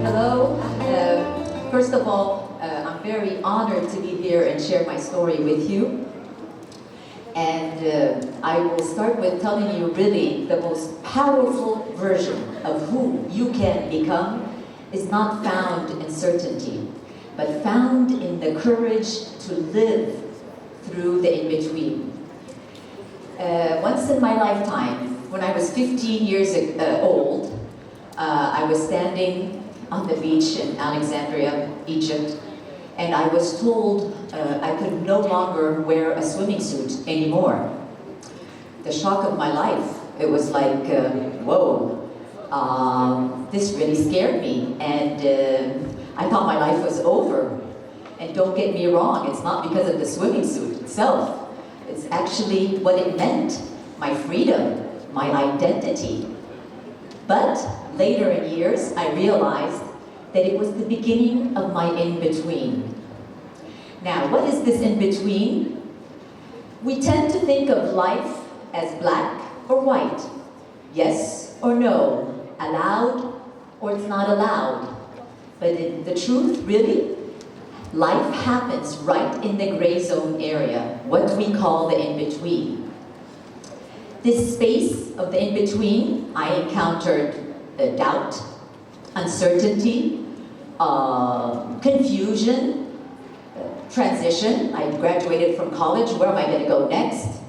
Hello. First of all, I'm very honored to be here and share my story with you. And I will start with telling you really the most powerful version of who you can become is not found in certainty, but found in the courage to live through the in-between. Once in my lifetime, when I was 15 years old, I was standing on the beach in Alexandria, Egypt, and I was told I could no longer wear a swimming suit anymore. The shock of my life, it was like, whoa, this really scared me, and I thought my life was over. And don't get me wrong, it's not because of the swimming suit itself. It's actually what it meant, my freedom, my identity. But later in years, I realized that it was the beginning of my in-between. Now, what is this in-between? We tend to think of life as black or white, yes or no, allowed or it's not allowed. But in the truth, really, life happens right in the gray zone area, what we call the in-between. This space of the in-between, I encountered doubt, uncertainty, confusion, transition. I graduated from college, where am I going to go next?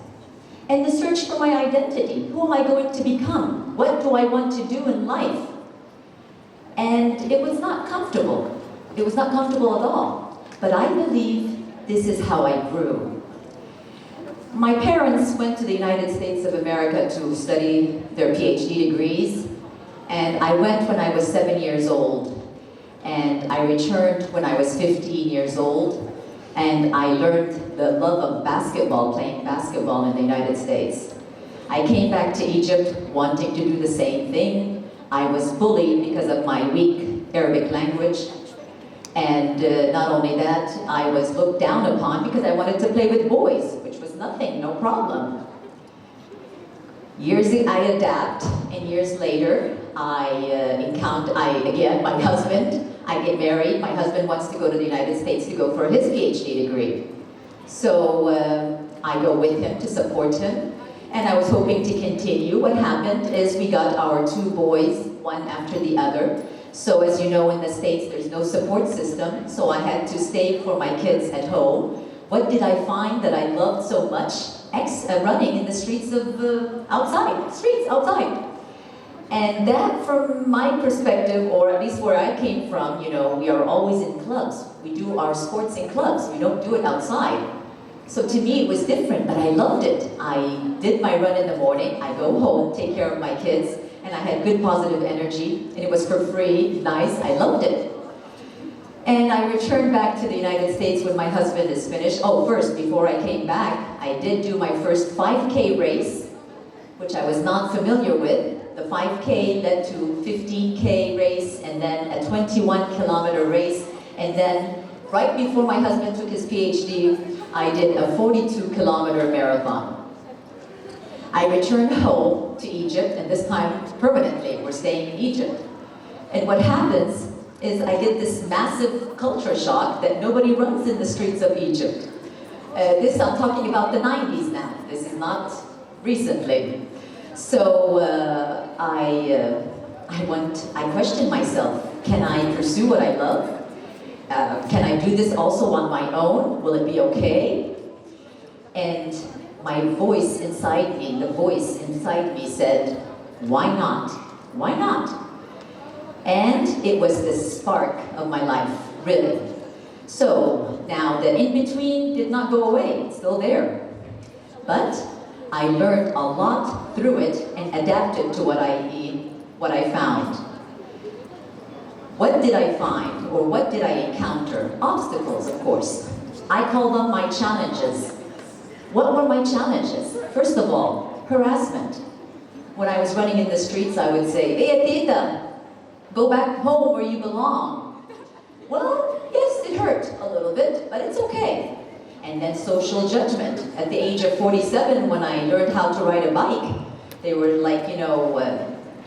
And the search for my identity. Who am I going to become? What do I want to do in life? And it was not comfortable. It was not comfortable at all. But I believe this is how I grew. My parents went to the United States of America to study their PhD degrees, and I went when I was 7 years old, and I returned when I was 15 years old, and I learned the love of basketball, playing basketball in the United States. I came back to Egypt wanting to do the same thing. I was bullied because of my weak Arabic language. And not only that, I was looked down upon because I wanted to play with boys, which was nothing, no problem. I adapt, and years later, again, my husband, I get married. My husband wants to go to the United States to go for his PhD degree. So I go with him to support him, and I was hoping to continue. What happened is we got our 2 boys, one after the other. So as you know, in the States, there's no support system, so I had to stay for my kids at home. What did I find that I loved so much? Running in the streets of outside. And that, from my perspective, or at least where I came from, you know, we are always in clubs. We do our sports in clubs. We don't do it outside. So to me, it was different, but I loved it. I did my run in the morning. I go home, take care of my kids, and I had good positive energy, and it was for free, nice, I loved it. And I returned back to the United States when my husband is finished. Oh, first, before I came back, I did do my first 5K race, which I was not familiar with. The 5K led to 15K race, and then a 21-kilometer race, and then right before my husband took his PhD, I did a 42-kilometer marathon. I returned home to Egypt, and this time permanently. We're staying in Egypt. And what happens is I get this massive culture shock that nobody runs in the streets of Egypt. I'm talking about the 90s now. This is not recently. So I questioned myself. Can I pursue what I love? Can I do this also on my own? Will it be okay? And my voice inside me, the voice inside me said, why not? Why not? And it was the spark of my life, really. So now the in-between did not go away, it's still there. But I learned a lot through it and adapted to what I found. What did I find, or what did I encounter? Obstacles, of course. I call them my challenges. What were my challenges? First of all, harassment. When I was running in the streets, I would say, "Hey, tita, go back home where you belong." Well, yes, it hurt a little bit, but it's okay. And then social judgment. At the age of 47, when I learned how to ride a bike, they were like,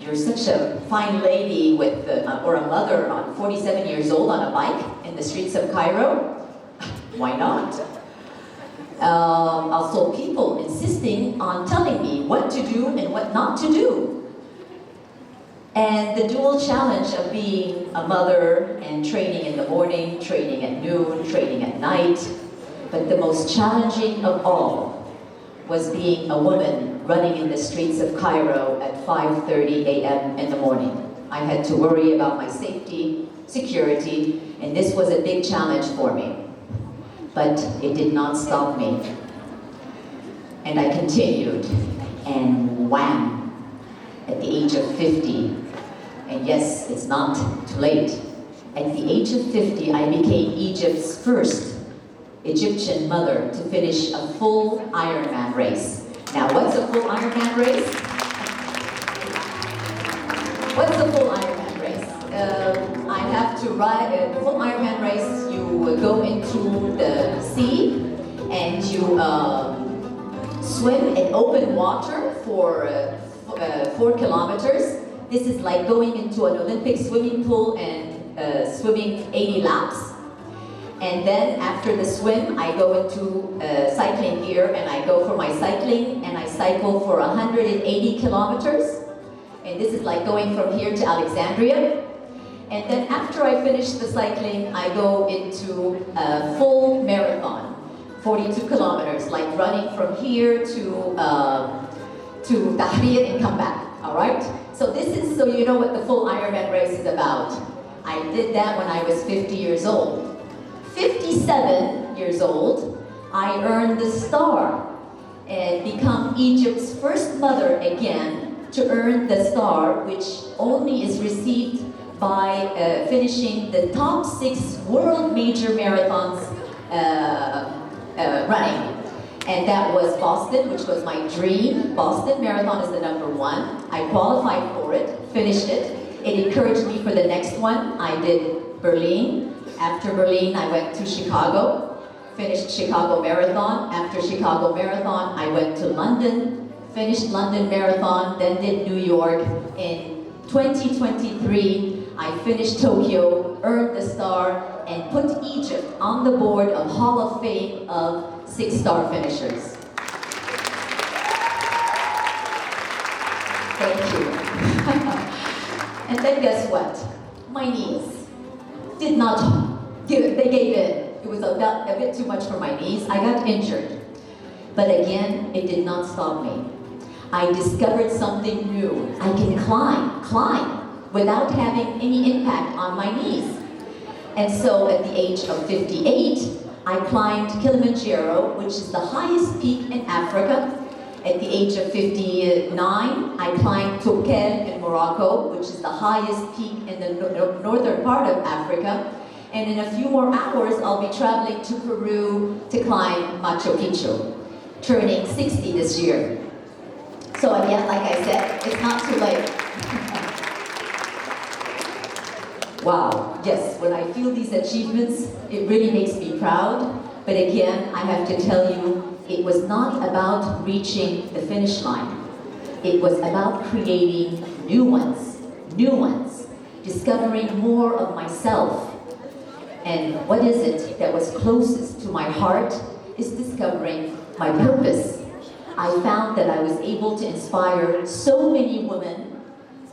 you're such a fine lady with, or a mother on 47 years old on a bike in the streets of Cairo. Why not? Also, people insisting on telling me what to do and what not to do. And the dual challenge of being a mother and training in the morning, training at noon, training at night. But the most challenging of all was being a woman running in the streets of Cairo at 5:30 a.m. in the morning. I had to worry about my safety, security, and this was a big challenge for me. But it did not stop me. And I continued, and wham, at the age of 50, and yes, it's not too late, at the age of 50, I became Egypt's first Egyptian mother to finish a full Ironman race. Now, what's a full Ironman race? What's a full Ironman race? I have to ride a full Ironman race. You go into the sea and you swim in open water for 4 kilometers. This is like going into an Olympic swimming pool and swimming 80 laps. And then after the swim, I go into cycling gear and I go for my cycling and I cycle for 180 kilometers. And this is like going from here to Alexandria. And then after I finish the cycling, I go into a full marathon, 42 kilometers, like running from here to Tahrir and come back, all right? So this is, so you know what the full Ironman race is about. I did that when I was 50 years old. 57 years old, I earned the star and become Egypt's first mother again to earn the star, which only is received by finishing the top 6 world major marathons running. And that was Boston, which was my dream. Boston Marathon is the #1. I qualified for it, finished it. It encouraged me for the next one. I did Berlin. After Berlin, I went to Chicago, finished Chicago Marathon. After Chicago Marathon, I went to London, finished London Marathon, then did New York. In 2023, I finished Tokyo, earned the star, and put Egypt on the board of Hall of Fame of 6-star finishers. Thank you. And then guess what? My knees did not give it, they gave in. It was a bit too much for my knees. I got injured. But again, it did not stop me. I discovered something new. I can climb without having any impact on my knees. And so at the age of 58, I climbed Kilimanjaro, which is the highest peak in Africa. At the age of 59, I climbed Toubkal in Morocco, which is the highest peak in the northern part of Africa. And in a few more hours, I'll be traveling to Peru to climb Machu Picchu, turning 60 this year. So again, like I said, it's not too late. Wow, yes, when I feel these achievements, it really makes me proud. But again, I have to tell you, it was not about reaching the finish line. It was about creating new ones, discovering more of myself. And what is it that was closest to my heart is discovering my purpose. I found that I was able to inspire so many women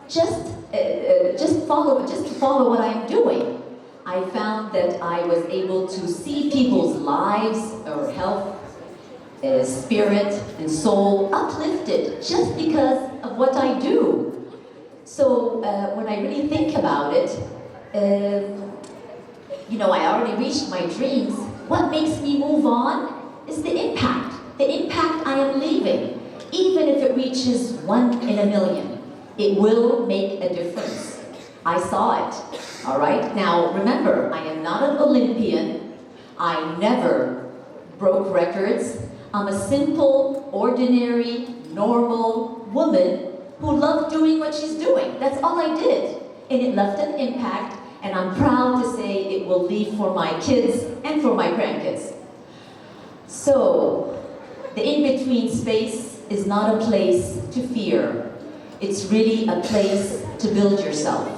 just to follow what I'm doing. I found that I was able to see people's lives or health, spirit and soul uplifted just because of what I do. So when I really think about it, you know, I already reached my dreams. What makes me move on is the impact I am leaving. Even if it reaches 1 in a million, it will make a difference. I saw it, all right? Now, remember, I am not an Olympian. I never broke records. I'm a simple, ordinary, normal woman who loved doing what she's doing. That's all I did. And it left an impact, and I'm proud to say it will leave for my kids and for my grandkids. So, the in-between space is not a place to fear. It's really a place to build yourself.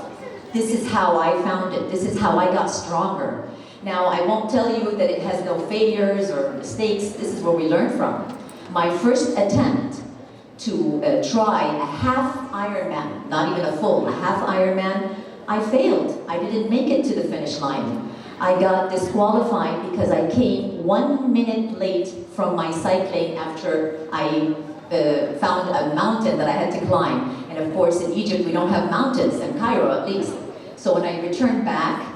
This is how I found it. This is how I got stronger. Now, I won't tell you that it has no failures or mistakes. This is where we learn from. My first attempt to try a half Ironman, not even a full, a half Ironman, I failed. I didn't make it to the finish line. I got disqualified because I came 1 minute late from my cycling after I found a mountain that I had to climb. And of course, in Egypt, we don't have mountains, in Cairo at least. So when I returned back,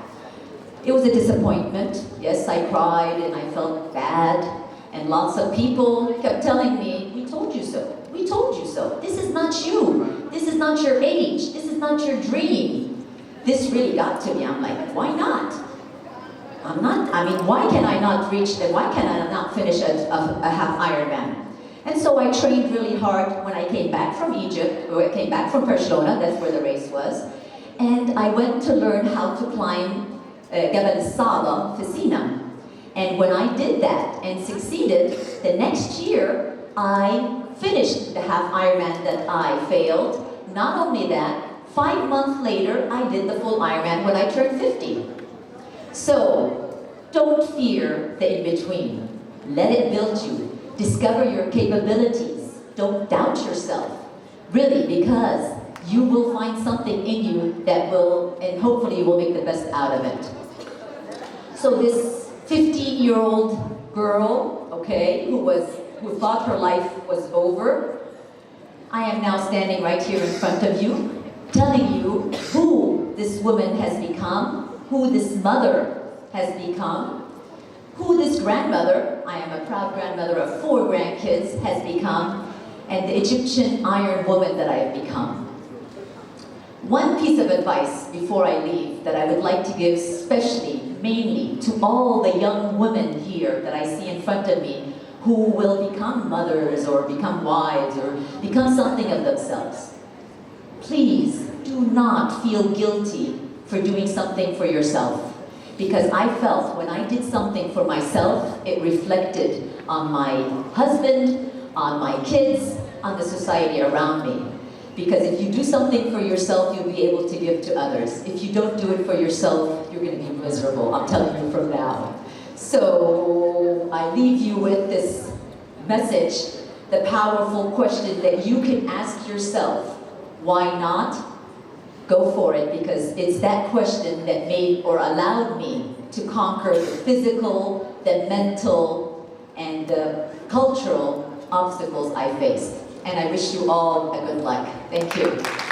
it was a disappointment. Yes, I cried and I felt bad. And lots of people kept telling me, we told you so. We told you so. This is not you. This is not your age. This is not your dream. This really got to me. I'm like, why not? Why can I not reach that? Why can I not finish a half Ironman? And so I trained really hard when I came back from Egypt, or I came back from Barcelona, that's where the race was. And I went to learn how to climb Jabal Sala fi Sina. And when I did that and succeeded, the next year I finished the half Ironman that I failed. Not only that, 5 months later, I did the full Ironman when I turned 50. So, don't fear the in-between. Let it build you. Discover your capabilities. Don't doubt yourself. Really, because you will find something in you that will, and hopefully you will make the best out of it. So this 50-year-old girl, okay, who thought her life was over, I am now standing right here in front of you, telling you who this woman has become, who this mother has become, who this grandmother, I am a proud grandmother of 4 grandkids, has become, and the Egyptian iron woman that I have become. One piece of advice before I leave that I would like to give especially, mainly, to all the young women here that I see in front of me who will become mothers or become wives or become something of themselves. Please do not feel guilty for doing something for yourself. Because I felt when I did something for myself, it reflected on my husband, on my kids, on the society around me. Because if you do something for yourself, you'll be able to give to others. If you don't do it for yourself, you're going to be miserable. I'm telling you from now. So I leave you with this message, the powerful question that you can ask yourself. Why not? Go for it, because it's that question that made or allowed me to conquer the physical, the mental, and the cultural obstacles I faced. And I wish you all a good luck. Thank you.